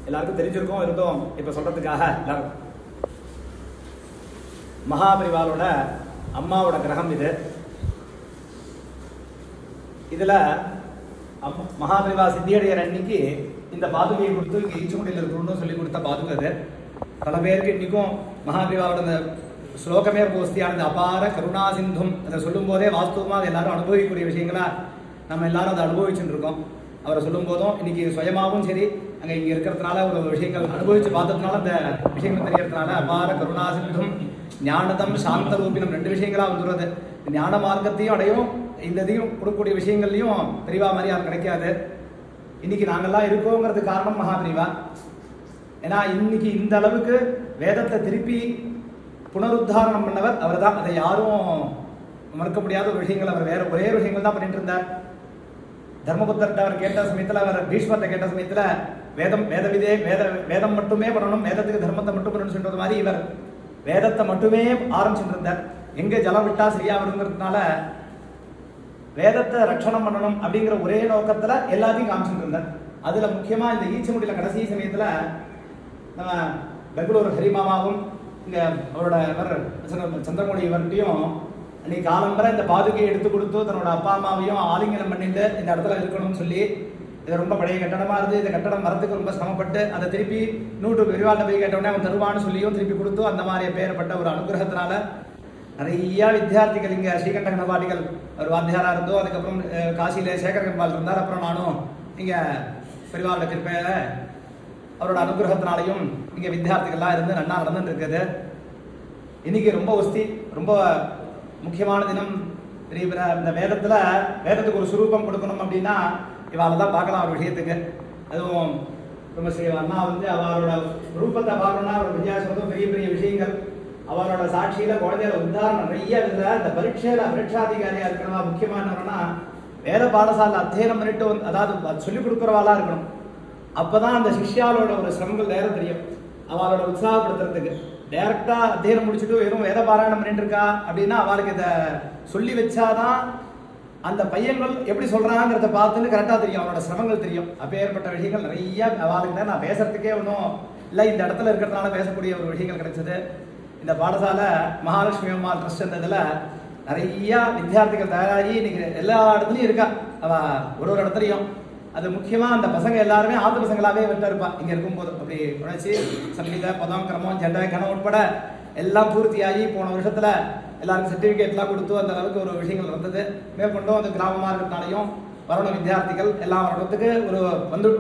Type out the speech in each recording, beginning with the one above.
எல்லாருக்கும் தெரிஞ்சிருக்கும் இருந்தோம். இப்ப சொல்றதுக்காக எல்லாரும் மகாபரிவாலோட அம்மாவோட கிரகம் இது. இதுல மகாபரிவா சித்தியடையர் அன்னைக்கு இந்த பாதுகையை கொடுத்து இங்க ஈச்சமுடியில் இருக்கணும்னு சொல்லி கொடுத்த பாதுகை அது. பல பேருக்கு இன்னைக்கும் மகாபரிவாவோட அந்த ஸ்லோகமே கோஸ்தியானது அபார கருணா சிந்தும் அதை சொல்லும் போதே வாஸ்தவமா அது எல்லாரும் அனுபவிக்கக்கூடிய விஷயங்களா நம்ம எல்லாரும் அதை அனுபவிச்சுட்டு இருக்கோம். அவரை சொல்லும் போதும் இன்னைக்கு சுயமாவும் சரி அங்க இங்க இருக்கிறதுனால ஒரு விஷயங்கள் அனுபவிச்சு பார்த்ததுனால அந்த விஷயங்கள் தெரியறதுனால அபார கருணா சிந்தும் ஞானதம் சாந்த ரூபினம் ரெண்டு விஷயங்களா வந்துடுறது. ஞான மார்க்கத்தையும் அடையும் இந்த இதையும் கொடுக்கக்கூடிய விஷயங்கள்லையும் பெரிவா மாதிரி யாரும் கிடைக்காது. இன்னைக்கு நாங்கெல்லாம் இருக்கோங்கிறது காரணம் மகாபரிவா. ஏன்னா இன்னைக்கு இந்த அளவுக்கு வேதத்தை திருப்பி புனருத்தாரணம் பண்ணவர் அவர் தான். அதை யாரும் மறுக்க முடியாத ஒரு விஷயங்கள். அவர் வேற ஒரே விஷயங்கள் தான் பண்ணிட்டு இருந்தார். தர்மபுத்தர்கிட்ட அவர் கேட்ட சமயத்தில், அவர் பீஷ்மர்கிட்ட கேட்ட சமயத்தில் வேதம் மட்டுமே பண்ணணும், வேதத்துக்கு தர்மத்தை மட்டும் பண்ணணும்னு சொல்றது மாதிரி இவர் வேதத்தை மட்டுமே ஆரம்பிச்சுட்டு இருந்தார். எங்க ஜலம் விட்டா சரியா வருங்கிறதுனால வேதத்தை ரட்சணம் பண்ணணும் அப்படிங்கிற ஒரே நோக்கத்துல எல்லாத்தையும் காமிச்சுட்டு இருந்தார். அதுல முக்கியமா இந்த ஈச்சமுடியில கடைசி சமயத்துல நம்ம பெங்களூர் ஹரிமாமாவும் இங்க அவரோட சந்திரமொழி இவர்கிட்டையும் அன்னைக்கு காலம்பரை இந்த பாதுகையை எடுத்து கொடுத்து தன்னோட அப்பா அம்மாவையும் ஆலிங்கனம் பண்ணிட்டு இந்த இடத்துல இருக்கணும்னு சொல்லி, இது ரொம்ப பழைய கட்டடமா இருந்து இந்த கட்டடம் வரத்துக்கு ரொம்ப சிரமப்பட்டு அதை திருப்பி நூற்று பெரிவாள்கிட்ட போய் கேட்டவுடனே அவன் தருவான்னு சொல்லியும் திருப்பி கொடுத்து அந்த மாதிரி பேரப்பட்ட ஒரு அனுகிரகத்தினால நிறைய வித்தியார்த்திகள் இங்க ஸ்ரீகண்ட கணபாட்டிகள் ஒரு வாத்தியாரா இருந்தோ, அதுக்கப்புறம் காசியில சேகரகம்பால் இருந்தார், அப்புறம் நானும் இங்க பெரிவாளோட கிருப்பையில அவரோட அனுகிரகத்தினாலையும் இங்க வித்தியார்த்திகள்லாம் இருந்து நன்னா நடந்துட்டு இருக்குது. இன்னைக்கு ரொம்ப ஒஸ்தி, ரொம்ப முக்கியமான தினம். இந்த வேதத்துக்கு ஒரு சுரூபம் கொடுக்கணும் அப்படின்னா இவால தான் பார்க்கலாம் ஒரு விஷயத்துக்கு. அதுவும் ரொம்ப அண்ணா அவரோட ரூபத்தை பார்க்கணும்னா அவர் வித்தியாசம் பெரிய பெரிய விஷயங்கள். அவரோட சாட்சியில குழந்தைகளை உதாரணம் நிறைய இதுல இந்த பரீட்சாதிகாரியா இருக்கணுமா, முக்கியமா என்னன்னா வேத பாடசாலை அத்தியனம் பண்ணிட்டு அதாவது சொல்லிக் கொடுக்குறவாளா இருக்கணும். அப்பதான் அந்த சிஷ்யாலோட ஒரு சிரமங்கள் நேரம் தெரியும். அவளோட உற்சாகப்படுத்துறதுக்கு டைரக்டா அத்தியனம் முடிச்சுட்டு வெறும் வேத பாராயணம் பண்ணிட்டு இருக்கா அப்படின்னா அவளுக்கு இதை சொல்லி வச்சாதான் அந்த பையன்கள் எப்படி சொல்றாங்கிறத பார்த்துன்னு கரெக்டா தெரியும், அவனோட சிரமங்கள் தெரியும். அப்பேற்பட்ட விஷயங்கள் நிறைய அவளுக்கு தான். நான் பேசுறதுக்கே ஒன்றும் இல்லை, இந்த இடத்துல இருக்கிறதுனால பேசக்கூடிய ஒரு விஷயங்கள் கிடைச்சது. இந்த பாடசாலை மகாலட்சுமி அம்மாள் ட்ரஸ்ட் இருந்ததுல நிறைய வித்தியார்த்திகள் தயாராகி இன்னைக்கு எல்லா இடத்துலையும் இருக்கா. அவ ஒரு இடத்துலையும் அது முக்கியமா அந்த பசங்க எல்லாருமே ஆத்து பசங்களாவே விட்டு இருப்பா. இங்க இருக்கும்போது அப்படி உழைச்சி சங்கீத பதம் கிரமம் ஜெண்டை கணம் உட்பட எல்லாம் பூர்த்தியாகி போன வருஷத்துல எல்லாருக்கும் சர்டிபிகேட்லாம் கொடுத்து அந்த அளவுக்கு ஒரு விஷயங்கள் நடந்தது. மேற்கொண்டும் அந்த கிராமமா இருக்கிறதுனாலையும் வரணும் வித்தியார்த்திகள் எல்லாம் வரத்துக்கு ஒரு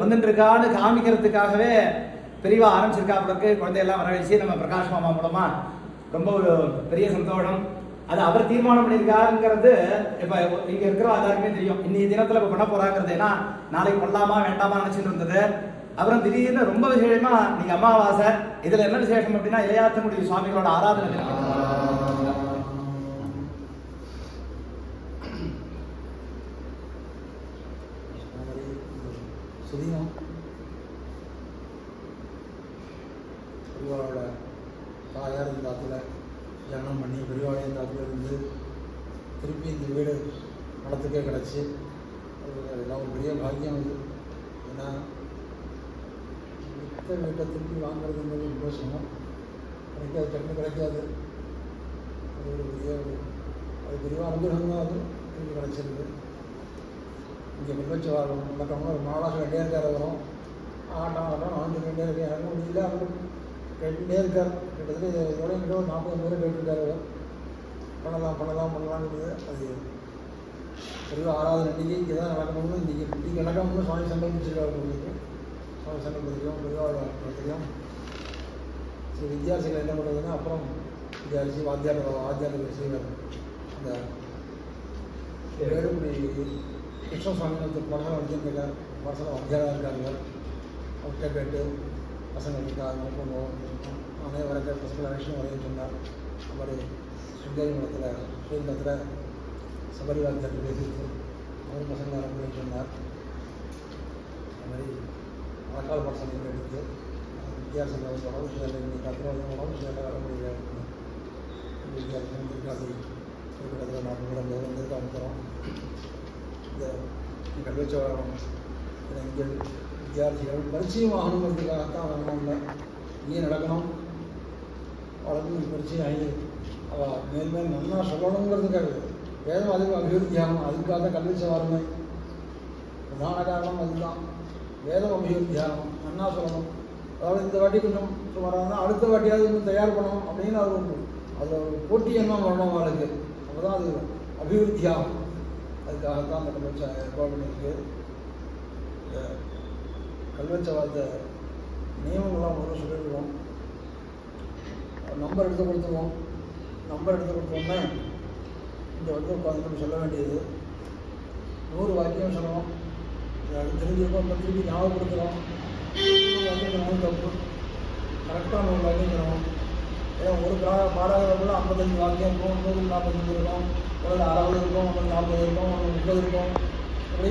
வந்துட்டு இருக்கான்னு காமிக்கிறதுக்காகவே பெரியவா ஆரம்பிச்சிருக்கா. அவருக்கு குழந்தையெல்லாம் வரவழைச்சு நம்ம பிரகாஷ் மாமா மூலமா ரொம்ப ஒரு பெரிய சந்தோஷம். அது அவர் தீர்மானம் பண்ணியிருக்காருங்கிறது இப்ப இங்க இருக்கிற எல்லாருக்குமே தெரியும். இன்னைக்கு தினத்துல இப்ப பண்ண போறாங்கிறது. ஏன்னா நாளைக்கு பண்ணலாமா வேண்டாமா நினைச்சிட்டு இருந்தது. அப்புறம் திடீர்னு ரொம்ப விசேஷமா நீங்க அமாவாசை, இதுல என்ன விசேஷம் அப்படின்னா இளையாத்தங்குடி சுவாமிகளோட ஆராதனை. பெரியவாளோட தாயார் இந்த ஆற்றுல ஜனம் பண்ணி பெரியவாளையும் இந்த ஆற்றுல இருந்து திருப்பி இந்த வீடு படத்துக்கே கிடச்சி அதெல்லாம் ஒரு பெரிய பாக்கியம் அது. ஏன்னா மித்த வீட்டை திருப்பி வாங்குறதுங்கிறது ரொம்ப சிரமம், கிடைக்காது, டக்குனு கிடைக்காது. அது பெரிய அனுகிரகம் தான். அது எனக்கு கிடச்சிருக்கு. இங்கே கல்வெச்சு நடக்கணும். ஒரு மாவட்டம் ரெண்டே இருக்கார். வரும் ஆட்டம் நான் ரெண்டே இருக்கேன். எனக்கு முடியல. அவர் கேட்டுகிட்டே இருக்கார். கிட்டத்தட்ட இதோட கிட்ட ஒரு 40 பேர் கேட்டுருக்காரு. பண்ணலாம்னு அது பெரிய ஆராதனை அன்றைக்கி இங்கே தான் நடக்கணும்னு இன்றைக்கி நடக்கணும்னு சுவாமி சங்கல்பிச்சிருக்காரு. உங்களுக்கு சுவாமி சங்கல்பத்திரியும் பெரியவாழ்த்திரியும் சரி வித்தியாசிகள் என்ன பண்ணுறதுன்னா அப்புறம் வித்தியாசி வாத்தியார் செய்வார். அந்த வேலுக்குடி கிருஷ்ண சுவாமி பசங்க வச்சுருக்கார். பசங்க வாத்தியாராக இருக்காங்க. அவர்கிட்ட கேட்டு பசங்க இருக்காங்க. நானே வர பசங்களை வைஷ்ணவ வரையும் சொன்னார். அது மாதிரி சுந்தரி மடத்தில் சபரி வாத்தியார்கிட்ட பேசிட்டு அவர் பசங்களை வரணும்னு சொன்னார். அது மாதிரி மழைக்கால பசங்க எடுத்து வித்தியாசங்கள் உடம்பு சேலை இன்னைக்கு உடம்பு சேலை வர முடியல. வித்தியாசம் இருக்காது. இடத்துல 40 பேர் வந்திருக்க அனுப்புகிறோம். இந்த கல்வெச்சு இங்கே வித்தியார்த்திகள் பரிச்சயம் ஆகணுங்கிறதுக்காகத்தான் வரணும்ல. இங்கே நடக்கணும். அவளுக்கு பரிச்சயம் ஆகி அவள் மேல் நன்னா சொல்லணுங்கிறதுக்காக வேதம் அதுக்கு அபிவிருத்தி ஆகணும். அதுக்காக தான் கல்வெச்சு வரணும். பிரதான காரணம் அதுதான். வேதம் அபிவிருத்தி ஆகணும். நன்னா சொல்லணும். அதாவது இந்த வாட்டி கொஞ்சம் சுமாராக அடுத்த வாட்டியாவது இன்னும் தயார் பண்ணணும் அப்படின்னு அது உண்டு. அதில் ஒரு போட்டி எண்ணம் வரணும் அவளுக்கு. அப்போ தான் அது அபிவிருத்தி ஆகும். அதுக்காகத்தான் அந்த கல்வெச்ச ஏற்பாடு பண்ணியிருக்கு. இந்த கல்வெச்ச வார்த்தை நியமங்கள்லாம் முதல்ல சொல்லிடுவோம். நம்பர் எடுத்து கொடுத்துருவோம். நம்பர் எடுத்து கொடுத்தோம்னா இங்கே உட்காந்து சொல்ல வேண்டியது 100 வாக்கியம் சொல்லணும். அது தெரிஞ்சிருக்கோம். திருப்பி ஞாபகப்படுத்துகிறோம். வாக்கியம் தப்பு கரெக்டாக 100 வாக்கியம் சொல்லணும். ஏன்னா ஒரு பாராகிராஃபில் 55 வாக்கியம் இருக்கும். 145 இருக்கும். ஒரு 60 இருக்கும். 40 இருக்கும். 30 இருக்கும். அப்படி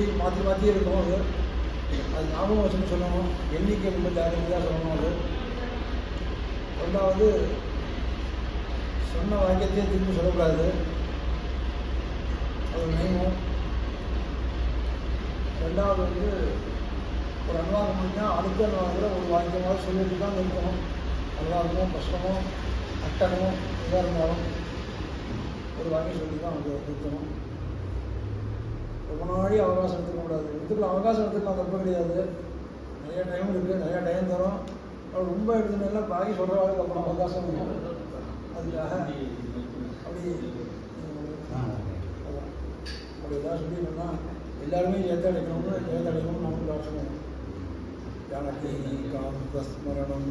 மாற்றி இருக்கும். அது ஞாபகம் வச்சுன்னு சொல்லணும். எண்ணிக்கை ரொம்ப ஜாகிரதையாக சொல்லணும். அது ரெண்டாவது சொன்ன வாக்கியத்தையே திரும்பி சொல்லக்கூடாது. அது நியமம். ரெண்டாவது ஒரு அனுவாதம் பண்ணினா அடுத்த அனுவாதத்தில் ஒரு வாக்கியமாக சொல்லிட்டு தான் இருக்கணும். அனுவாதமோ கஷ்டமோ அட்டகமோ எதாக இருந்தாலும் ஒரு வாக்கியம் சொல்லி தான் அவங்க நிறுத்தணும். ரொம்ப நாளைக்கு அவகாசம் எடுத்துக்கக்கூடாது. இதுக்குள்ள அவகாசம் எடுத்துக்கலாம் தப்பு கிடையாது. நிறைய டைம் இருக்குது. நிறையா டைம் தரும். ரொம்ப எடுத்துனா பாக்கி சொல்கிறவாளுக்கு அப்புறம் அவகாசம் இருக்கும். அதுக்காக அப்படி ஏதாவது சொல்லிடணும்னா எல்லாருமே ஏத்தடைக்கணும்னு நமக்கு யோசனை. ஜானகி காந்தஸ்மரணம்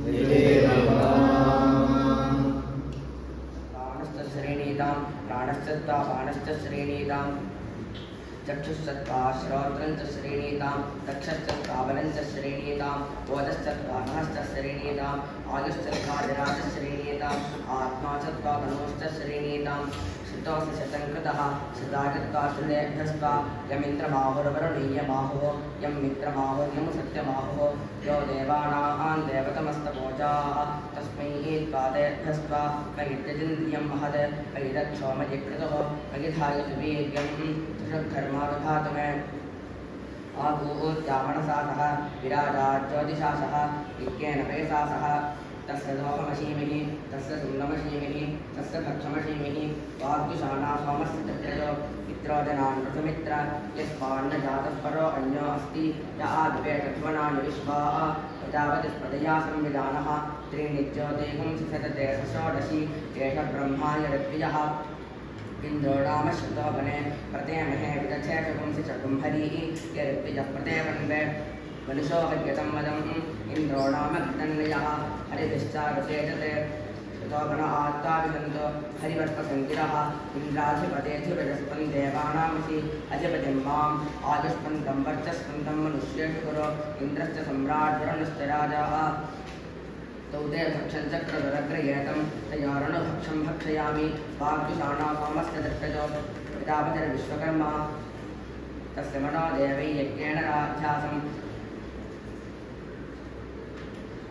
श्रेणीतां प्राणश्चत्वा बाणश्च श्रेणीतां चक्षुश्चत्वा श्रोत्रञ्च श्रेणीतां चक्षश्चत्वा बलञ्च श्रेणीतां बोधश्चत्वा नहश्च श्रेणीताम् आयुश्चत्वा जराश्च श्रेणीताम् आत्मा चत्वा तनोश्च श्रेणीतां श्रुतोऽसि शतङ्कृतः शतागत्वा श्रुतेभ्यस्त्वा यमिन्द्रमाहुरवरुणीयमाहुः यं मित्रमाहुर्यं सत्यमाहुः यो देवानां देवतमस्तपोजाः तस्मै त्वादेभ्यस्त्वा मयित्यजिन्द्रियं महद मयिदक्षोमयिकृतः मयिधायुतवीर्यं त्रिषद्धर्मानुधातु मे आभूत्यामनसा सह विराजा ज्योतिषा सह इत्येन पेसा सह तस्य दोहमशीमिहि तस्य सुन्दमशीमिहि तस्य भक्षमशीमिहि वाग्दुषाणा सोमस्य चक्रजो मित्रोजनान् ऋतुमित्र यस्मान्न जातः परो अन्यो अस्ति य आदिवेशध्वनानि विश्वाः प्रजापतिस्पदया संविधानः त्रीणि ज्योतिगुंसि सतते षोडशी एष ब्रह्माय ऋत्विजः इन्द्रो नाम श्रुतोपने प्रतेमहे विदथे चुंसि च कुम्भरीः यऋत्विजः प्रतेवन्वे मनुषो हर्यतं वदम् इन्द्रो नाम घृतन्वयः हरिभिश्चारुषेचते श्रुतोपन आत्ताविदन्तो हरिवर्पसङ्गिरः इन्द्राधिपतेऽधिपतिस्पन् देवानामसि अधिपतिं माम् आयुष्मन्तं वर्चस्पन्दं मनुष्येषु कुरु इन्द्रश्च सम्राट् वरुणश्च राजाः तौ ते भक्षं चक्रदुरग्रयेतं तयोरणुभक्षं भक्षयामि वाग्दुषाणा सोमस्य दृष्टजो प्रजापतिर्विश्वकर्मा तस्य मनो देवै यज्ञेन राध्यासम्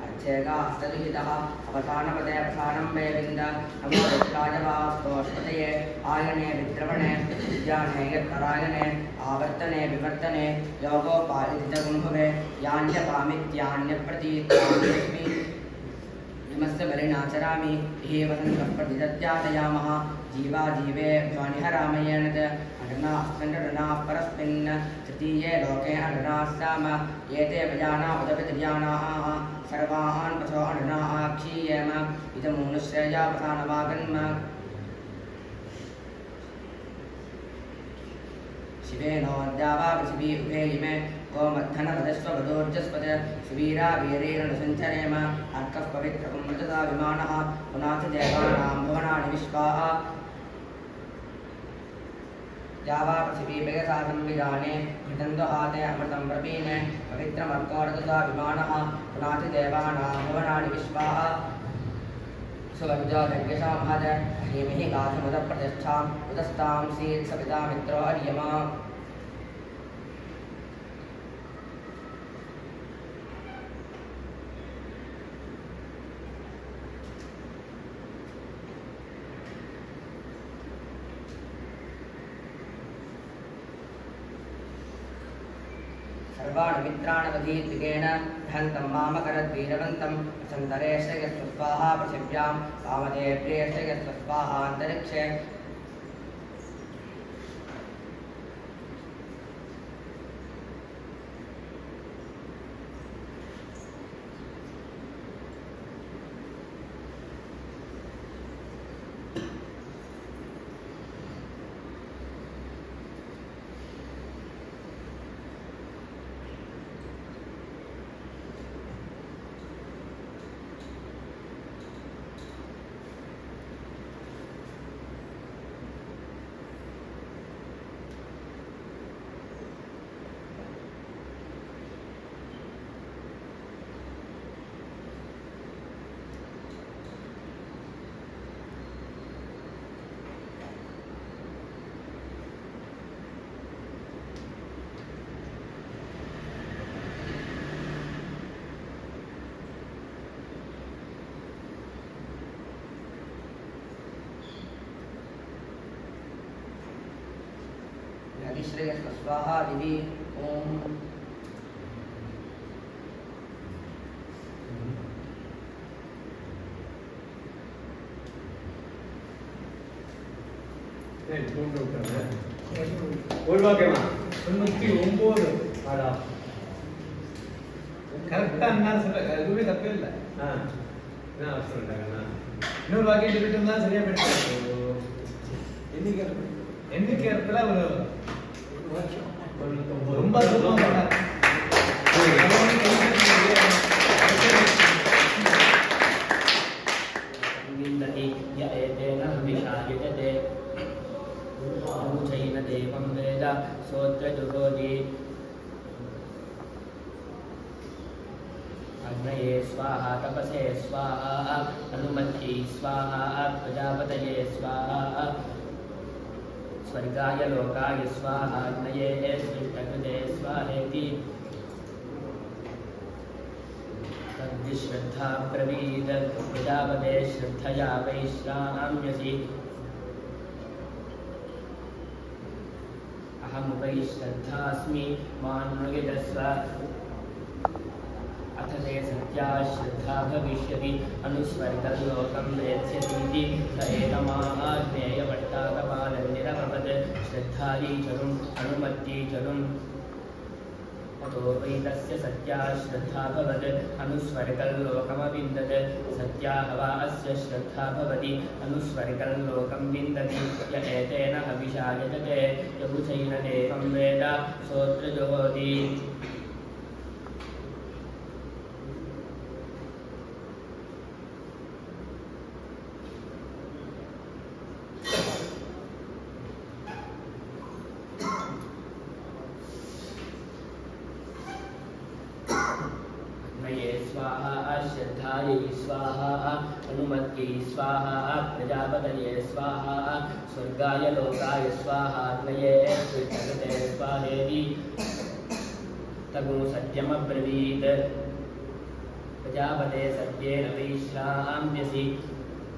अर्चेगास्तदुहितः अवसानपदे अवसानं वे विन्द नमो रुद्राय वास्तोष्पतये आयने विद्रवणे विद्याने यत्परायणे आवर्तने विवर्तने योगोपादितगुम्भुवे यान्यपामित्यान्यप्रतीत्यान्यस्मि नमस्य बलिनाचरामि हे वसन्तः प्रतिदत्यादयामः जीवा जीवे ध्वनिहरामयेन अडनास्कण्डना परस्मिन् तृतीये लोके अडनास्ताम एते वजाना उदपितजानाः सर्वान् पशो अडना आक्षीयेम इदमूनुश्रेयापसानवागन्म शिवेनोद्यावा पृथिवी उभे इमे गोमद्धनवदस्ववदोर्जस्पद सुवीरा वीरेण सञ्चरेम अर्कः पवित्रमृतदा विमानः पुनाथ देवानां भुवनानि विश्वाः यावा पृथिवी वेगसा संविधाने घृतन्दहाते अमृतं प्रवीणे पवित्रमर्कोर्दसा विमानः पुनाथ देवानां भुवनानि विश्वाः सुवर्जो यज्ञशां हद हेमिहि गाथमुदप्रतिष्ठाम् उदस्तां सीत् सविता मित्रो अर्यमा सर्वाणमित्राणवधीत्विकेन धन्तं मामकरद्वीरवन्तं वसन्तरेशयस्वस्वाहा पृथिव्यां कामदेव्येशयस्वस्वाहा अन्तरिक्षे स्वाहा दिवी ओम ரொம்ப विन्दति य एतेन विशायते अनुचैन देवं वेद सोत्रजुहोति अग्नये स्वाहा तपसे स्वाहा अनुमत्यै स्वाहा प्रजापतये स्वाहा स्वर्गाय लोकाय स्वाहा अग्नये सृष्टकृते स्वाहेति तद्विश्रद्धा ब्रवीद प्रजापते श्रद्धया वैश्राम्यसि अहमुपै श्रद्धास्मि मान्नुयजस्व अथ ते सत्या श्रद्धा भविष्यति अनुस्वर्गलोकं वेत्स्यतीति स एतमाज्ञेयवट्टाकपालनिरभवत् श्रद्धालीचरुम् अनुमत्यैचरुम् अतो वै तस्य सत्या श्रद्धा भवत् अनुस्वर्गलोकमविन्दत् सत्या हवा अस्य श्रद्धा भवति अनुस्वर्गलोकं विन्दति य एतेन हविषा यजते यहुचैन देवं वेद सोऽत्र जुहोति श्रद्धायै स्वाहा अनुमत्यै स्वाहा प्रजापतये स्वाहा स्वर्गाय लोकाय स्वाहा अग्नये सृष्टकृते स्वाहेति तगुं सत्यमब्रवीत् प्रजापते सत्येन वैश्राम्यसि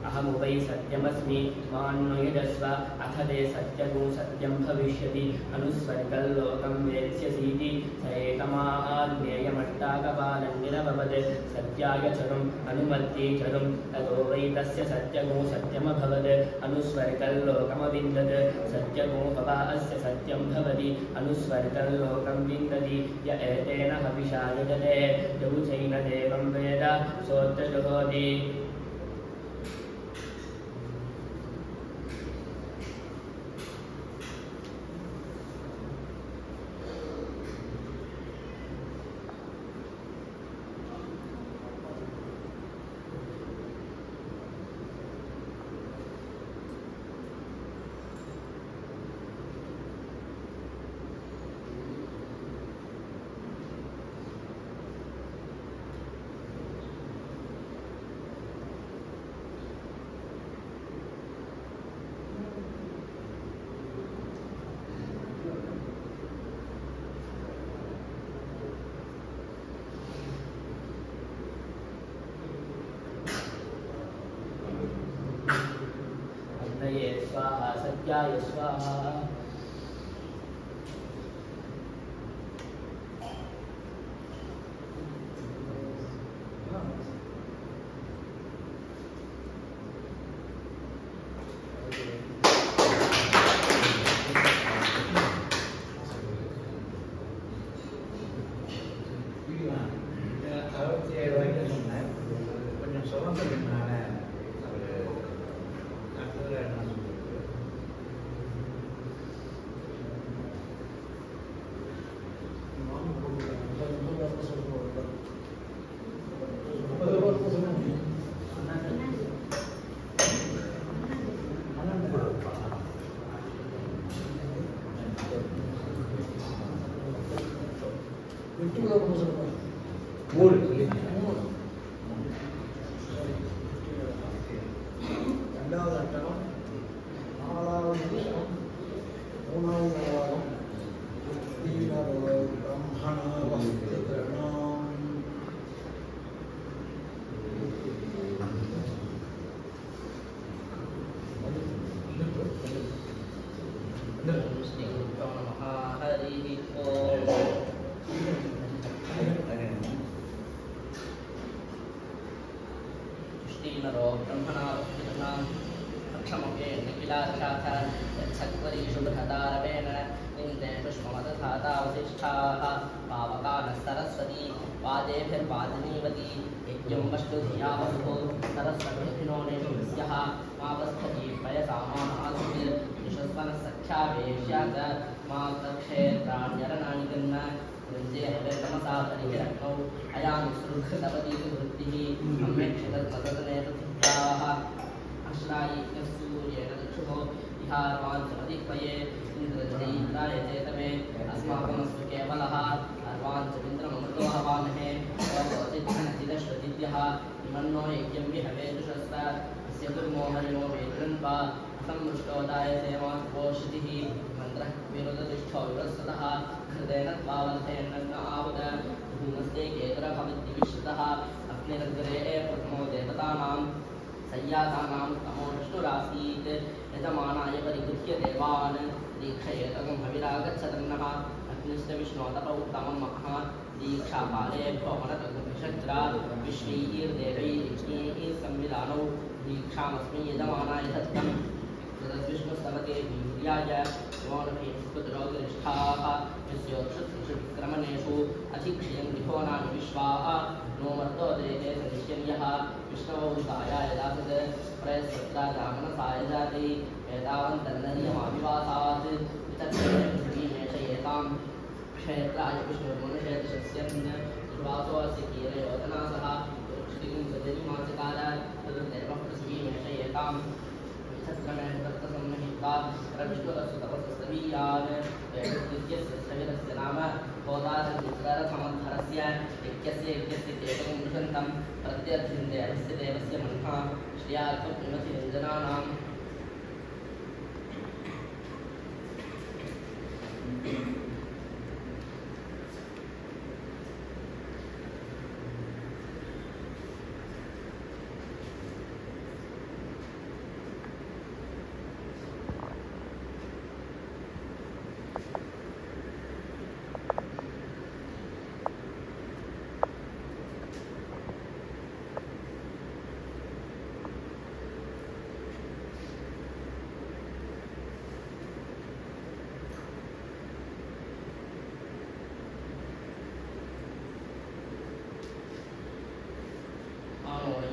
अहमुपै सत्यमस्मि मान्नुयजस्व अथ ते सत्यगुं सत्यं भविष्यति अनुस्वर्गलोकं वेत्स्यसीति स एकमाज्ञेयमट्टाक काकपालन्निरभवत् सत्याय चरुम् अनुमत्यै चरुम् ततो वै तस्य सत्यगो सत्यमभवत् अनुस्वर्गल्लोकमविन्दत् सत्यगो भवा अस्य सत्यं भवति अनुस्वर्गल्लोकं विन्दति य एतेन हविषा यजते यौचैन देवं वेद सोऽत्र जुहोति स्वाहा सत्याय स्वाहा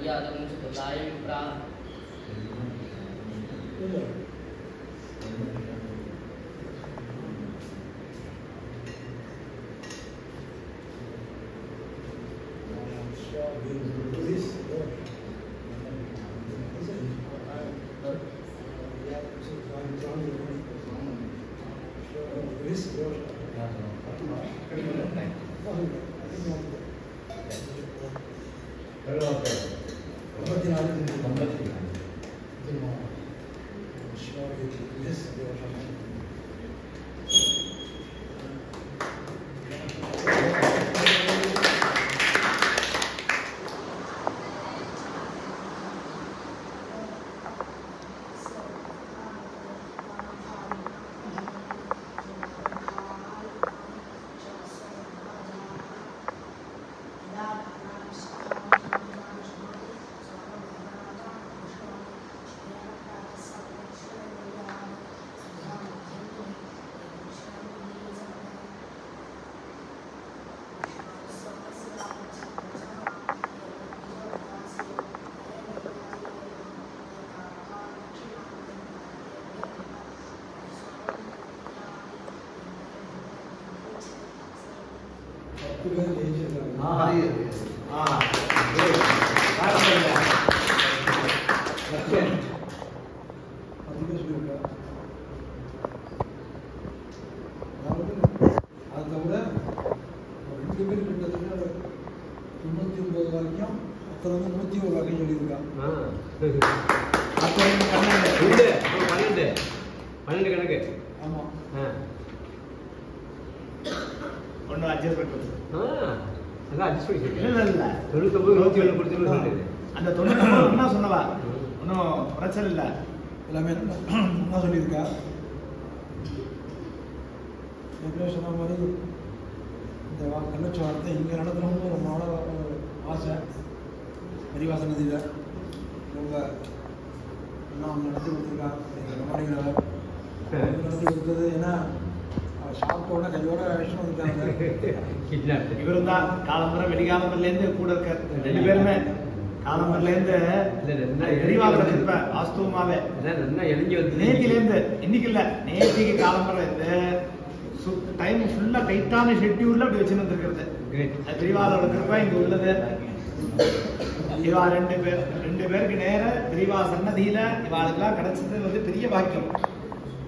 मर्यादं चतुर्दाय विप्रा அந்த 99 ஒண்ணா சொன்னவா ஒன்றும் பிரச்சனை இல்லை எல்லாமே ஒன்றா சொல்லியிருக்கா எப்படி சொன்ன மாதிரி இந்த கள்ளச்சி வார்த்தை இங்கே நடத்தணும்னு ரொம்ப நாள் ஆசை பரிவாச நதியில் ரொம்ப இன்னும் நடத்தி கொடுத்துருக்கா மாணவிகளை நடத்தி கொடுத்தது ஏன்னா சாப்பிட்டோட கையோட அழைச்சிட்டு வந்துட்டாங்க இவரும் தான் காலம்பரம் வெடிகாலம்பர்லேருந்து கூட இருக்க 2 பேருமே காலம்பர்லேருந்து பெரியவாசம் இருப்பேன் வாஸ்தவமாவே நேத்திலேருந்து இன்னைக்கு இல்லை நேத்திக்கு காலம்பரம் இருந்து டைம் ஃபுல்லாக டைட்டான ஷெட்யூலில் அப்படி வச்சுன்னு வந்துருக்கிறது அது பெரியவாளோட இருப்பா இங்கே உள்ளது இவா 2 பேருக்கு நேர பெரியவா சன்னதியில இவாளுக்கெல்லாம் கிடைச்சது வந்து பெரிய பாக்கியம்.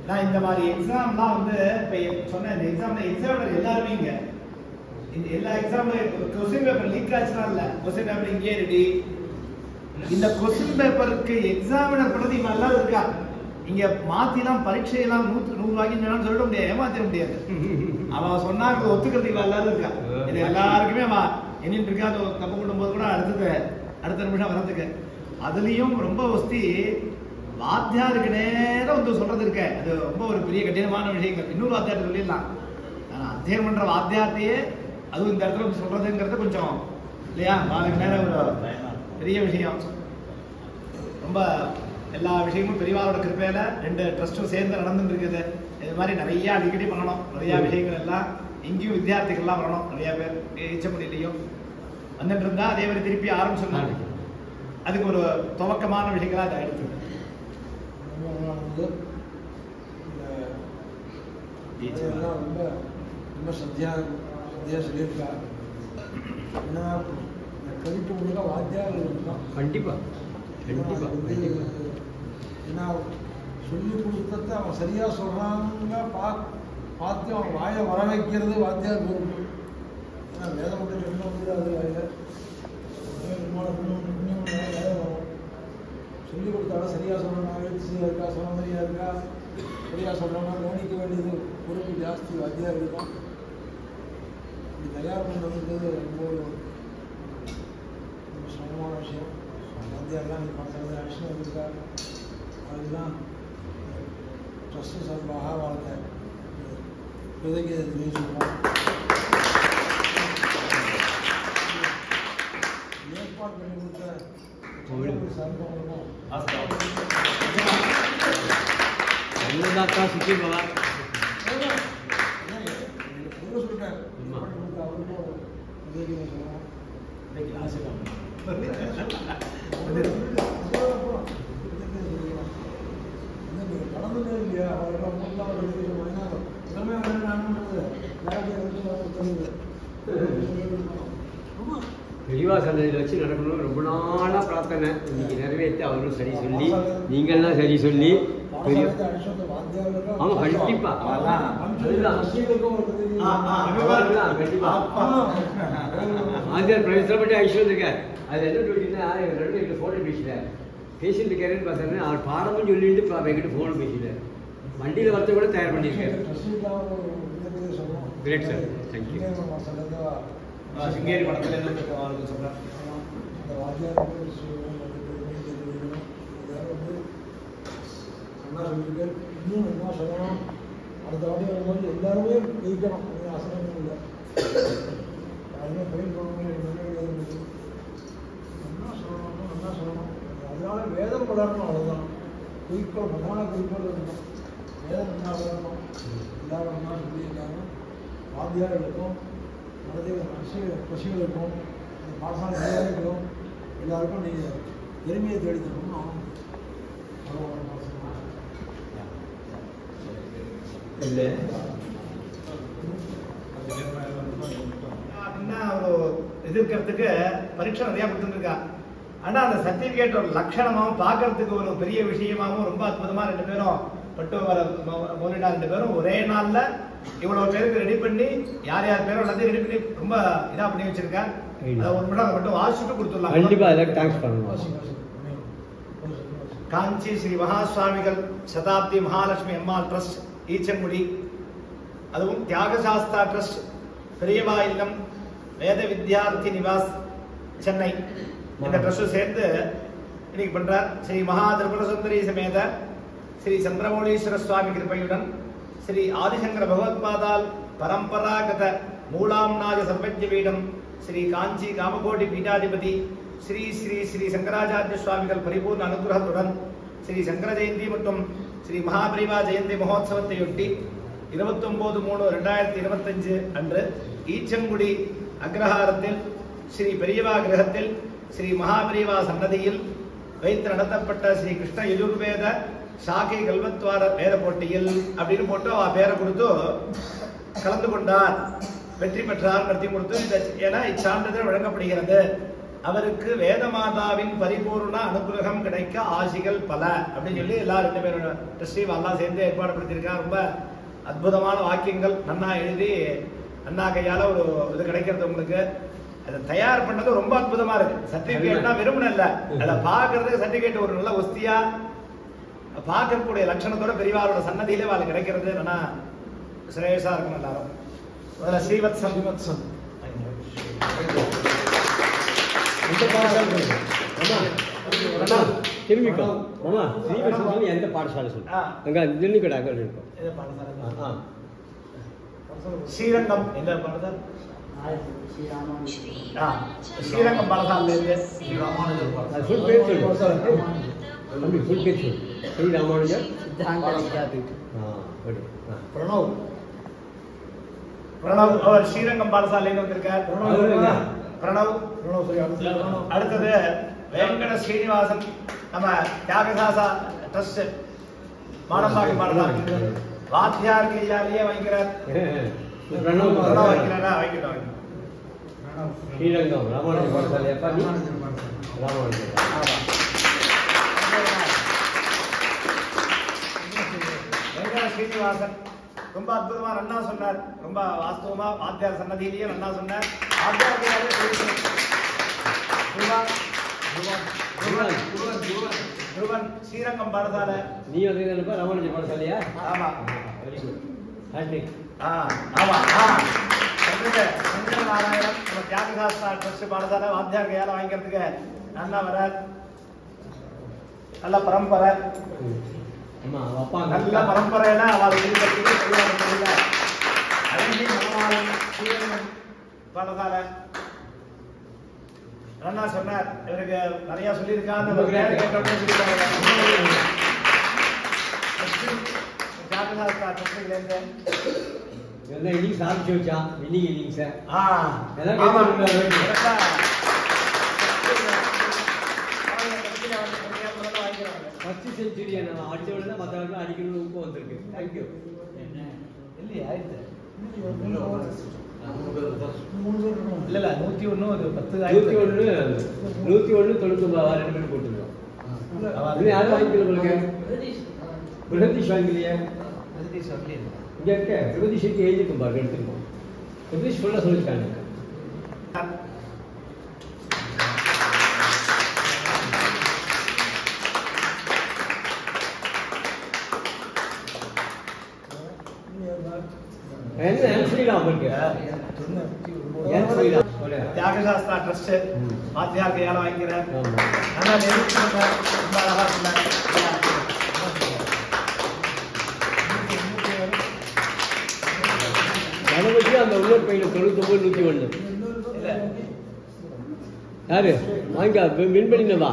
நான் இந்த மாதிரி எக்ஸாம்லாம் வந்து இப்போ சொன்ன இந்த எக்ஸாமில் எல்லாருமே இங்கே இந்த எல்லா எக்ஸாம்ல கொஸ்டின் பேப்பர் லீக் ஆச்சுன்னா இல்லை, கொஸ்டின் பேப்பர் இங்கே ரெடி. இந்த கொஸ்டின் பேப்பருக்கு எக்ஸாமினர் படுறது இவன் எல்லாரும் இருக்கா. இங்க மாத்திலாம் பரீட்சையெல்லாம் 100 வாங்கினாலும் சொல்லிட முடியாது, ஏமாத்திட முடியாது. அவன் சொன்னா ஒத்துக்கிறது இவன் எல்லாரும் இருக்கா. இது எல்லாருக்குமே அவன் என்னன்னு இருக்கா. அது தப்பு பண்ணும் போது கூட அடுத்த நிமிஷம் வர்றதுக்கு அதுலயும் ரொம்ப வசதி வாத்தியாருக்கு நேரம் வந்து சொல்றது இருக்க. அது ரொம்ப ஒரு பெரிய கடினமான விஷயங்கள். இன்னொரு வாத்தியார்ட்ட சொல்லிடலாம், ஆனால் அத்தியாயம் பண்ற வாத்தியார்த்தையே அதுவும் இந்த இடத்துல வந்து சொல்றதுங்கிறது கொஞ்சம் இல்லையா, நாளுக்கு நேரம் ஒரு பெரிய விஷயம். ரொம்ப எல்லா விஷயமும் பெரியவாரோட கிருப்பையில 2 ட்ரஸ்ட்டும் சேர்ந்து நடந்துட்டு இருக்குது. இது மாதிரி நிறைய அடிக்கடி பண்ணணும். நிறைய விஷயங்கள் எல்லாம் இங்கேயும் வித்தியார்த்திகள்லாம் வரணும். நிறைய பேர் இச்சப்படியிலையும் வந்துட்டு இருந்தா அதே மாதிரி திருப்பி ஆரம்பிச்சிடலாம். அதுக்கு ஒரு துவக்கமான விஷயங்களா அதை எடுத்து ரொம்ப ரொம்ப சத்தியா சொல்லியிருக்கா. ஏன்னா கவிட்டு முழுக்க வாத்தியார்கள் தான் கண்டிப்பா ஏன்னா சொல்லி கொடுத்தத அவன் சரியா சொல்றாங்க பார்த்து அவன் வாயை வர வைக்கிறது வாத்தியார் பொறுப்பு. ஏன்னா வேதம் மட்டும் என்ன வந்து அது வாயில சொல்லி கொடுத்தாலும் சரியா சொல்லணும், எழுச்சியா இருக்கா, சோதனையா இருக்கா, சரியா சொல்லணும்னா கவனிக்க வேண்டியது பொறுப்பு ஜாஸ்தி வாத்தியாருக்கு தான். இப்படி தயார் பண்ணுறது ரொம்ப சிரமமான விஷயம். வாத்தியாரெலாம் நீ பார்க்குறது ஆக்ஷன் வந்துருக்கா. அதுதான் ட்ரஸ்ட்டு சார்பாக வாழ்க்கை இப்போதைக்கு சொல்லுவோம். ஏற்பாடு பண்ணி கொடுத்த சார்பாகவும் சொல்லிட்டேன். அவருக்கும் உதவி சொல்லுவோம். கடந்ததே இல்லையா அவரெல்லாம் எல்லாமே தெளிவா சன்னதியில் வச்சு நடக்கணும்னு ரொம்ப நாளாக பிரார்த்தனை. இன்னைக்கு நிறைவேற்றி அவரும் சரி சொல்லி நீங்கள்லாம் சரி சொல்லி ஆமாம் கண்டிப்பா ஆந்தியார் பிரவேசத்தில் பற்றி ஐஸ்வர்யம் இருக்கார். அது என்ன சொல்லிட்டுன்னா ரெண்டு எங்கிட்ட ஃபோனில் பேசிட்டார். பேசிட்டு இருக்காருன்னு பார்த்தோன்னா அவர் பாடமும் சொல்லிட்டு எங்கிட்ட ஃபோன் பேசிட்டார். வண்டியில் வரத்தை கூட தயார் பண்ணியிருக்காரு. Great sir, thank you. சிங்கேரி படத்துல சொல்றேன். இன்னும் என்ன சொல்லணும், அடுத்த வாட்டி வரும்போது எல்லாருமே ஜெயிக்கணும். அசனம் இல்லை, யாருமே ஃபெயில் பண்ணணும். என்ன சொல்லணும், என்ன சொல்லணும், அதனால வேதம் வளரணும். அவ்வளோதான் குறிக்கோள், பிரதான குறிக்கோள் இருக்கணும். வேதம் என்ன வளரணும், எல்லாரும் என்ன சொல்லியிருக்காங்க. வாத்தியார்களுக்கும் பசிகளுக்கும் பாடசாலை நிர்வாகிகளுக்கும் எல்லாருக்கும் நீங்கள் பெருமையை தேடி தரணும்னு அவன் அப்படின்னா ஒரு எதிர்க்கிறதுக்கு பரீட்சை நிறையா கொடுத்துருக்கா. ஆனா அந்த சர்டிபிகேட் ஒரு லட்சணமாகவும் பார்க்கறதுக்கு ஒரு பெரிய விஷயமாகவும் ரொம்ப அற்புதமா ரெண்டு பேரும் பட்டு வர மோலினா ரெண்டு பேரும் ஒரே நாள்ல இவ்வளவு பேருக்கு ரெடி பண்ணி யார் யார் பேரும் எல்லாத்தையும் ரெடி பண்ணி ரொம்ப இதா பண்ணி வச்சிருக்கேன். அதை ஒரு நிமிடம் மட்டும் வாசிச்சுட்டு கொடுத்துடலாம். கண்டிப்பா அதுக்கு தேங்க்ஸ் பண்ணணும். காஞ்சி ஸ்ரீ மகாசுவாமிகள் சதாப்தி மகாலட்சுமி அம்மாள் ட்ரஸ்ட் ஈச்சங்குடி, அதுவும் தியாகசாஸ்தா ட்ரஸ்ட் பெரியவா இல்லம் வேத வித்யார்த்தி நிவாஸ் சென்னை, இந்த ட்ரஸ்ட் சேர்ந்து இன்னைக்கு பண்றார். ஸ்ரீ மகா திரிபுர சுந்தரி சமேத ஸ்ரீ சந்திரமௌலீஸ்வர சுவாமி கிருபையுடன் ஸ்ரீ ஆதிசங்கர பகவத்பாதால் பரம்பராகத மூலாம்நாய சர்வஜ்ய பீடம் ஸ்ரீ காஞ்சி காமகோடி பீடாதிபதி ஸ்ரீ ஸ்ரீ ஸ்ரீ சங்கராச்சாரிய சுவாமிகள் பரிபூர்ண அனுகிரகத்துடன் ஸ்ரீ சங்கர ஜெயந்தி மற்றும் ஸ்ரீ மகாபரிவா ஜெயந்தி மகோத்சவத்தையொட்டி 29/3/2025 அன்று ஈச்சங்குடி அக்ரஹாரத்தில் ஸ்ரீ பெரியவா கிரகத்தில் ஸ்ரீ மகாபரிவா சன்னதியில் வைத்து நடத்தப்பட்ட ஸ்ரீ கிருஷ்ண யஜுர்வேத சாகை கல்வத்வார வேத போட்டியில் அப்படின்னு போட்டு அவ பேரை கொடுத்து கலந்து கொண்டார், வெற்றி பெற்றார். நடத்தி கொடுத்து என இச்சான்றிதழ் வழங்கப்படுகிறது. அவருக்கு வேதமாதாவின் பரிபூர்ண அனுகிரகம் கிடைக்க ஆசிகள் பல அப்படின்னு சொல்லி எல்லா ரெண்டு பேரும் ட்ரஸ்டியும் எல்லாம் சேர்ந்து ஏற்பாடு படுத்தியிருக்காங்க. ரொம்ப அற்புதமான வாக்கியங்கள் நன்னா எழுதி அண்ணா கையால ஒரு இது கிடைக்கிறது உங்களுக்கு. அதை தயார் பண்ணது ரொம்ப அற்புதமா இருக்கு. சர்டிபிகேட்னா வெறுமன இல்ல, அதை பாக்குறதுக்கு சர்டிபிகேட் ஒரு நல்ல ஒஸ்தியா பார்க்கக்கூடிய லட்சணத்தோட பெரியவாரோட சன்னதியிலே வாழ் கிடைக்கிறது. நல்லா சிரேஷா இருக்கும். எல்லாரும் முதல்ல ஸ்ரீவத்சம் திரும்பிக்கோ மாமா. ஸ்ரீவத்சம் எந்த பாடசாலை சொல்லு? அங்க திரும்பிக்கடா இருக்கும். ஸ்ரீரங்கம் எந்த பாடசாலை? ஸ்ரீரங்கம் பாடசாலையில இருந்து ஃபுல் பேர் சொல்லு. தம்பி ஃபுல் பேர் சொல்லு. ஸ்ரீ ராமானுஜர் பிரணவ் பிரணவ் அவர் ஸ்ரீரங்கம் பாடசாலையில வந்திருக்கார். பிரணவ். அடுத்தது வெங்கட ஸ்ரீனிவாசன் நம்ம தியாகசாசா ட்ரஸ்ட் மாடம்பாடி பாடசாலை வாத்தியார் கையாலேயே வைக்கிறார். பிரணவ் வைக்கிறாரா? வைக்கிட்டோம். ஸ்ரீரங்கம் ராமானுஜர் பாடசாலை எப்பா நீ? ராமானுஜர். வெங்கட ஸ்ரீனிவாசன் ரொம்ப அற்புதமா நன்னா சொன்னார். ரொம்ப வாஸ்தவமா வாத்தியார் சன்னதியிலேயே நன்னா சொன்னார். துருவன் ஸ்ரீரங்கம் பாடசாலை. நீ வந்து ராமானுஜர் பாடசாலையா? ஆமா. Very good. ஹார்ட்னிக். ஆமா. சங்கர நாராயணன் நம்ம தியாகசாஸ்தா ட்ரஸ்ட் பாடசாலை வாத்தியார் கையால வாங்கிக்கிறதுக்கு நல்லா வர நல்ல பரம்பரை. நல்ல பரம்பரைனா பாடசாலை நல்லா சொன்னார். இவருக்கு நிறைய சொல்லியிருக்காங்க. இன்னைக்கு சாப்பிச்சு வச்சா இன்னைக்கு இல்லைங்க சார். செஞ்சுரி நான் அடிச்ச உடனே மற்றவர்கள் அடிக்கணும்னு ஊக்கம் வந்திருக்கு. தேங்க்யூ. இல்லையா ஆயிடுச்சு இல்ல 101 ஒரு 10 101 199 2 பேர் போட்டுருக்கோம். இது யாரும் வாங்கிக்கல உங்களுக்கு? பிரகதீஷ் வாங்கலையே? இங்க இருக்க பிரகதீஷுக்கு எழுதிருக்கும் பாருங்க, எடுத்துருக்கோம். பிரகதீஷ் ஃபுல்லாக சொல்லிட்டாங்க. என்ன என் ஸ்ரீராம் இருக்கு? என் ஸ்ரீராம் தியாகசாஸ்திரா ட்ரஸ்ட் வாத்தியார் கையால வாங்கிக்கிறேன். ஆமா. நல்லா நெருங்கிட்டு ரொம்ப அழகா சொன்னாங்க. கணபதி அந்த உள்ள பையன் 99 101 இல்ல யாரு வாங்க வின் பண்ணினவா?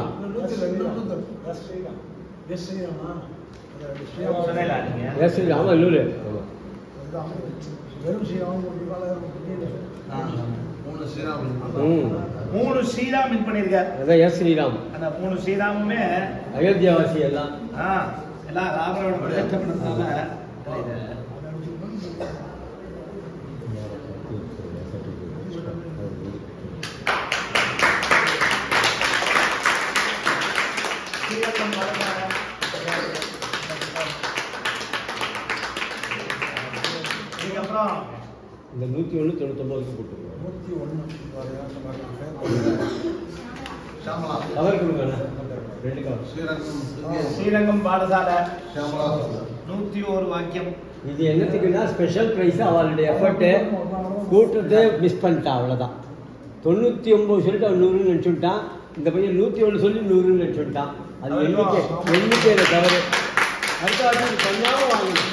சொன்னீங்களா நீங்க? எஸ் ஆமா இல்ல மூணு ஸ்ரீராம் வின் பண்ணிருக்காரு. அதான் எஸ் ஸ்ரீராம். அந்த 3 ஸ்ரீராமுமே அயோத்தியாவாசி எல்லாம் எல்லாம் ராமரோட பிரதிஷ்டை பண்ணதுனால இதுக்கப்புறம் இந்த 101 99 போட்டுருக்கோம். கவர் கொடுங்க ரெண்டு கவர். ஸ்ரீரங்கம் பாடசாலை 101 வாக்கியம். இது என்னத்துக்குன்னா ஸ்பெஷல் ப்ரைஸ் அவளுடைய எஃபர்ட்டு கூட்டத்தை மிஸ் பண்ணிட்டான், அவ்வளோதான். 99 சொல்லிட்டு அவன் 100 நினச்சுட்டான். இந்த பையன் 101 சொல்லி 100 நினச்சுட்டான். அது எண்ணிக்கையில் தவறு. அடுத்த வாட்டி சொன்னாலும் வாங்கணும்.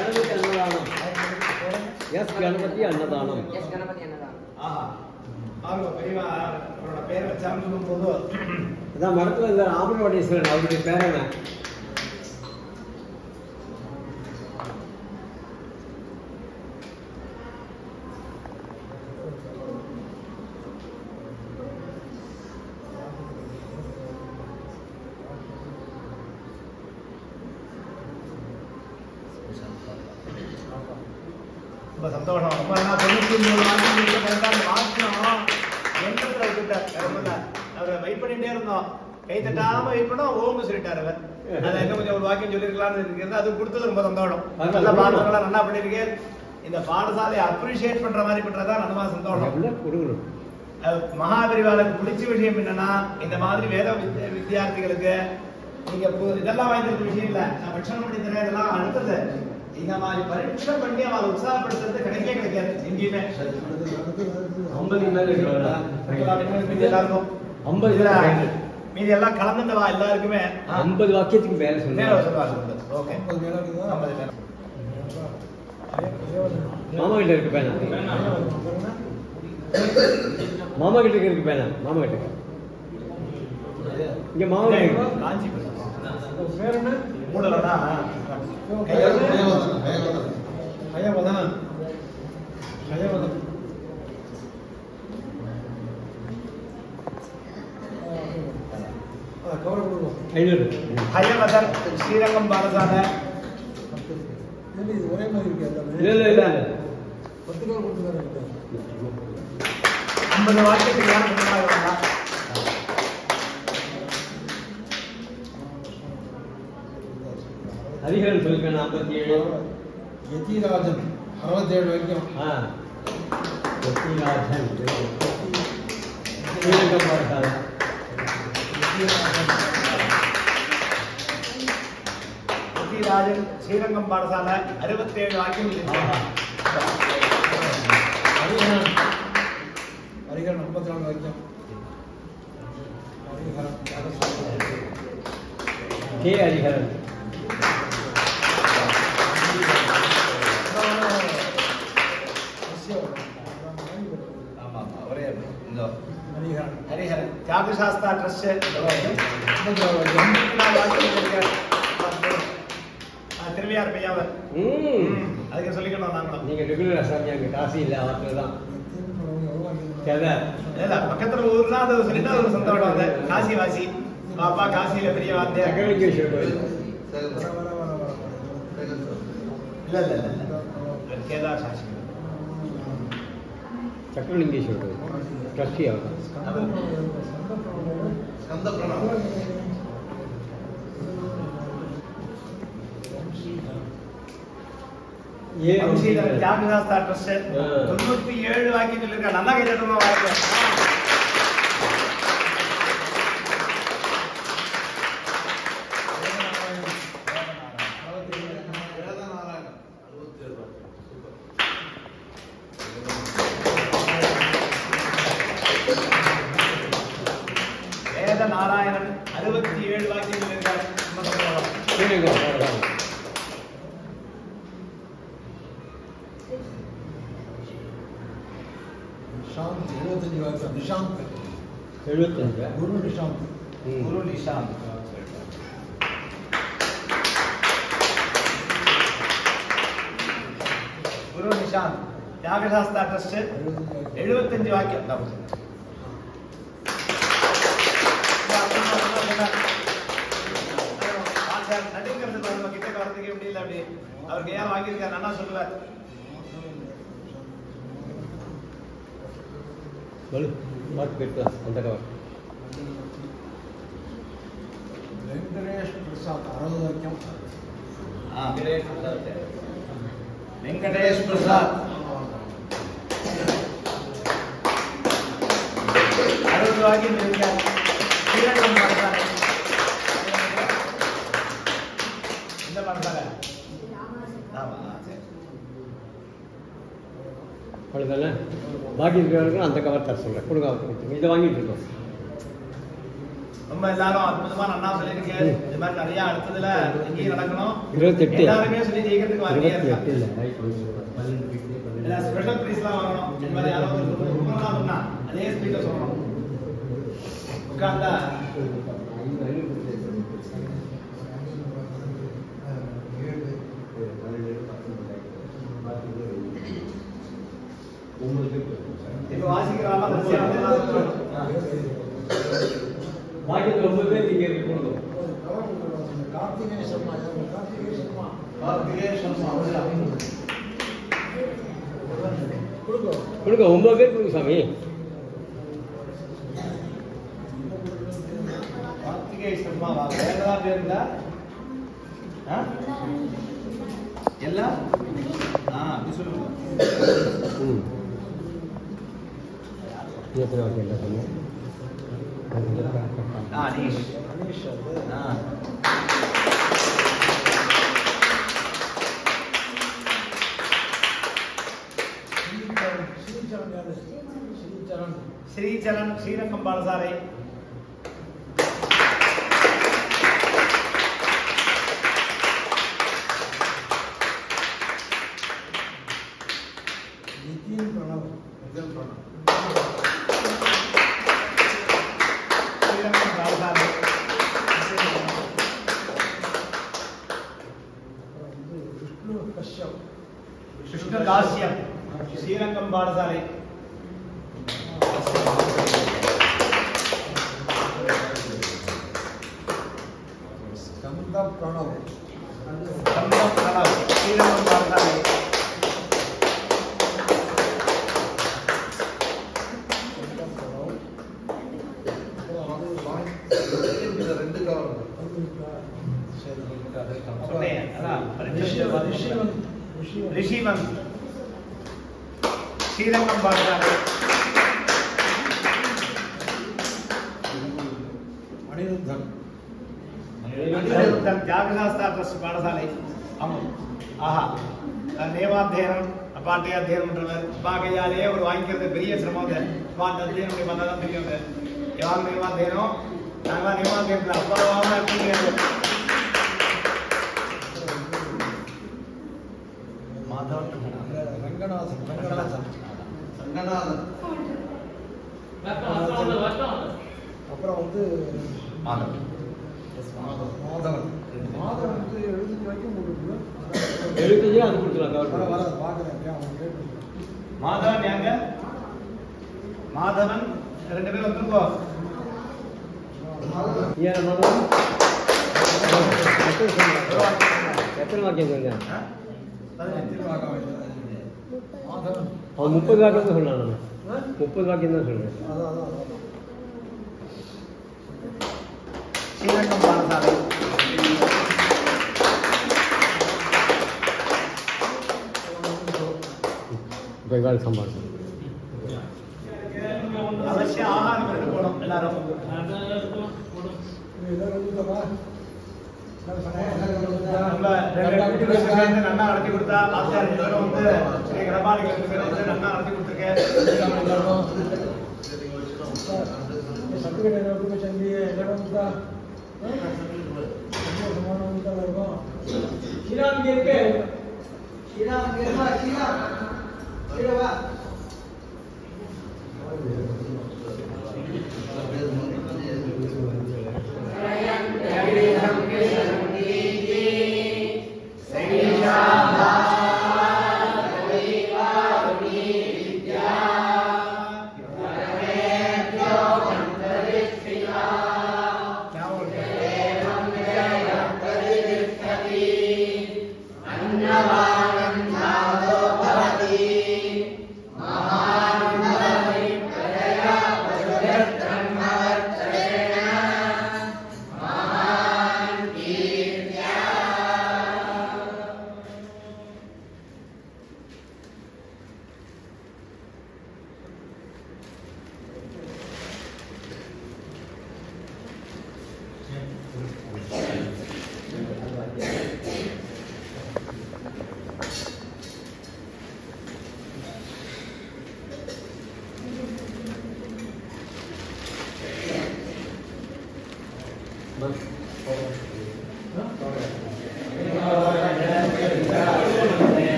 கணபதி அன்னதானம். எஸ் கணபதி அன்னதானம். அவரோட பேரை வச்சான்னு சொல்லும் போது அதான் மடத்தில் இருந்த ஆமரவடேஸ்வரன் அவருடைய பேரனை. ரொம்ப சந்தோஷம். ரொம்ப என்ன 93 வாக்கியம் எண்ணத்துல விட்டுட்டார். அவரை வெயிட் பண்ணிட்டே இருந்தோம். கை தட்டாம வெயிட் பண்ணா ஓம்னு சொல்லிட்டாரு அவர். அதை என்ன கொஞ்சம் ஒரு வாக்கியம் சொல்லிருக்கலாம்னு இருக்கிறது. அது கொடுத்தது ரொம்ப சந்தோஷம். நல்ல பாடங்களா நல்லா பண்ணிருக்கேன். இந்த பாடசாலையை அப்ரிஷியேட் பண்ற மாதிரி பண்றதா ரொம்ப சந்தோஷம். மகாபரிவாளுக்கு பிடிச்ச விஷயம் என்னன்னா, இந்த மாதிரி வேத வித்தியார்த்திகளுக்கு நீங்க இதெல்லாம் வாங்கிருக்க விஷயம் இல்ல. நான் பட்சணம் பண்ணி தரேன், இதெல்லாம் அடுத்தது இந்த மாதிரி பரீட்சை பண்ணி அவளை உற்சாகப்படுத்துறது கிடைக்காது எங்கேயுமே. 50 மேல எல்லாருக்கும் 50 மீதி எல்லாம் கலந்துட்டவா எல்லாருக்குமே 50 வாக்கியத்துக்கு மேல சொல்லுவாங்க. ஓகே, மாமா கிட்ட இருக்கு பேனா. மாமா கிட்ட இருக்கு பேனா. மாமா கிட்ட இங்க மாமா கிட்ட காஞ்சிபுரம் வேற என்ன மூடலடா ஹயவதனன் கவர் கொடுவோம். 500 ஹயவதன் ஸ்ரீரங்கம் பாடசாலை. இது ஒரே மாதிரி இருக்கு எல்லாமே. இல்ல 10 கவர் கொடுத்துருக்காரு. 50 வாக்கியத்துக்கு யாரும் சொன்னாங்க. ஹரிஹரன் சொல்லிருக்கேன் 57. யதிராஜன் 67 வாக்கியம். யதிராஜன் ஸ்ரீரங்கம் பாடசாலை. யதிராஜன் ஸ்ரீரங்கம் பாடசாலை 67 வாக்கியம். ஹரிஹரன் 54 வாக்கியம். கே ஹரிஹரன் ஹரிஹரன் தியாகசாஸ்திரா ட்ரஸ்ட் திருவியார் பையாவர். அதுக்கு சொல்லிக்கணும் நாங்களும். நீங்க ரெகுலர் அசாமி அங்க காசி இல்ல அவத்துல தான் இல்ல பக்கத்துல ஊர் தான். அது சொல்லிட்டு ஒரு சந்தோஷம். காசி வாசி பாப்பா காசியில பெரிய வாத்தியார். சக்கரலிங்கேஸ்வரர் கோயில். இல்ல இல்ல இல்ல கேதார் சாட்சி. சக்கரலிங்கேஸ்வரர் கோயில் ட்ரஸ்டி அவர். தியாகசாஸ்தா ட்ரஸ்ட் 97 வாக்கியத்தில் இருக்க நல்லா கைதட்டமா வாக்கியம். வேத நாராயணன் 67 வாக்கியத்தில் இருக்கார். நிஷாந்த் 75 வாக்கியம். நிஷாந்த் 75 குரு நிஷாந்த். குரு நிஷாந்த். குரு நிஷாந்த் தியாகசாஸ்தா ட்ரஸ்ட் 75 வாக்கியம் தான். நடுங்கிறது பாருங்க, கிட்ட வரதுக்கே முடியல. அப்படி அவருக்கு ஏன் வாங்கியிருக்காரு அண்ணா சொல்லல. அந்த கவர் வெங்கடேஷ் பிரசாத் 60 வாக்கியம். வெங்கடேஷ் பிரசாத் 60 வாக்கியம் இருக்கார். ஸ்ரீரங்கம் பாடசாலை. இந்த பாடசாலை அவ்வளோதானே. பாக்கி இருக்கிறவங்களுக்கும் அந்த கவர் தர சொல்கிறேன். கொடுங்க அவருக்கு. இதை வாங்கிட்டு இருக்கோம். ரொம்ப எல்லாரும் அற்புதமான அண்ணா சொல்லியிருக்காரு. இது மாதிரி நிறைய அடுத்ததுல இங்கேயும் நடக்கணும். 28 எல்லாருமே சொல்லி ஜெயிக்கிறதுக்கு வாங்கியே இருக்காங்க. 28 ஸ்பெஷல் பிரைஸ்லாம் வாங்கணும். இந்த மாதிரி யாராவது சொன்னா அதே ஸ்பீட்ல சொல்லணும். உட்கார்ந்தா இப்ப வாசிக்கிறாங்க. பாக்கி 9 பேர் நீங்க கொடுங்க. கார்த்திகேய சர்மா. கொடுங்க 9 பேர் கொடுங்க சாமி. கார்த்திகேய சர்மாவா? வேறதான் பேர் இருந்தா எல்லாம் அப்படி சொல்லுங்க. எத்தனை வாக்கியம் என்ன சொன்னேன்? அனீஷ். ஸ்ரீசரண் ஸ்ரீரங்கம் பாடசாலை. நிதின் பிரணவ். ஸ்ரீரங்கம் பாடசாலை. விஷ்ணு கஷ்யப். கிருஷ்ண காசியம் ஸ்ரீரங்கம் பாடசாலை. ஸ்கந்த பிரணவ். ஸ்ரீரங்கம் பாடசாலை. ரிஷிவந்த் ஸ்ரீரங்கம் பாடசாலை. அனிருத்தன். அனிருத்தன் தியாகசாஸ்தா ட்ரஸ்ட் பாடசாலை. ஆஹா நியமாத்தியனம் பாட்டை அத்தியனம் பண்றவர் பாகையாலே ஒரு வாங்கிக்கிறது பெரிய சிரமம். பாட்டு அத்தியனம் பண்ணதான் தெரியும். எவாங்க நியமாத்தியனம் நாங்களாம் நியமாத்தியனத்தில் அப்பாவாக இருக்கீங்க. ரங்கநாதன். அப்புறம் வந்து மாதவன். மாதவன் வந்து 75 வாக்கியம் போட்டுருக்கு. 75 அது கொடுத்துருவாங்க. வராது பார்க்குறேன். அவன் கேட்டு மாதவன் யாங்க? மாதவன் 2 பேரும் வந்துருக்கோம். எத்தனை வாக்கியம் சொன்னேன்? 30 வாக்கியம் தான் சொன்னான். 30 வாக்கியம் தான் சொல்றேன். ஸ்ரீரங்கம் பாடசாலை பெங்கால் சம்பாஷம் அவசியம் ஆகாரம் எடுத்து போகணும் எல்லாரும். நன்னா நடத்தி கொடுத்தா ஆச்சாரிய எல்லாரும் வந்து ஸ்ரீ கணபாலிகளுக்கு பேர் வந்து நன்னா நடத்தி கொடுத்துருக்கேன்.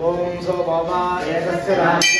ओम सो बाबा एकस्य राज्य